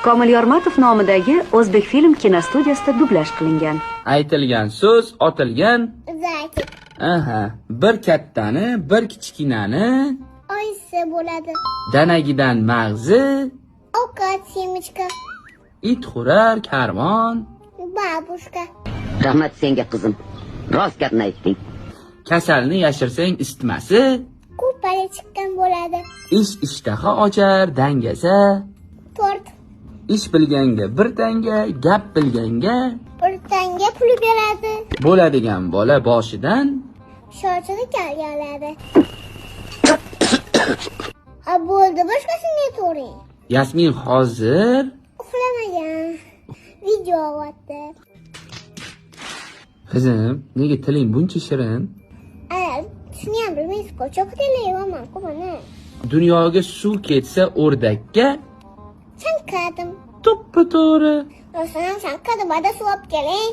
Komil Yormatov nomidagi O'zbek film kinostudiyasida dublyaj qilingan. Aytilgan so'z, otilgan. Zaki. Aha, bir kattani, bir kichkinani, Oyisi bo'ladi. danagidan mag'zi, Ovqat semichka. it hurar, karvon, Babushka. Rahmat senga qizim. Rost gapni aytding. kasalni yashirsang isitmasi, Ko'pari chiqqan bo'ladi. ish ishtaha ochar, dangasa, Tort. ish bilganga bir tanga, gap bilganga, Bir tanga pul beradi. bo'ladigan bola boshidan, Shochini kalgaladi. Ha bo'ldi, boshqasini aytavering. Yasmin hozir Uxlamagan. Video olyapti. qizim, nega tiling buncha shirin? Shuni ham bilmaysiz-ku, cho'qitelayapman-ku mana. Dunyoga suv ketsa o'rdakka, Chanqadim. to'ppa to'g'ri. Rostdan ham chanqadim, bada suv olib keling.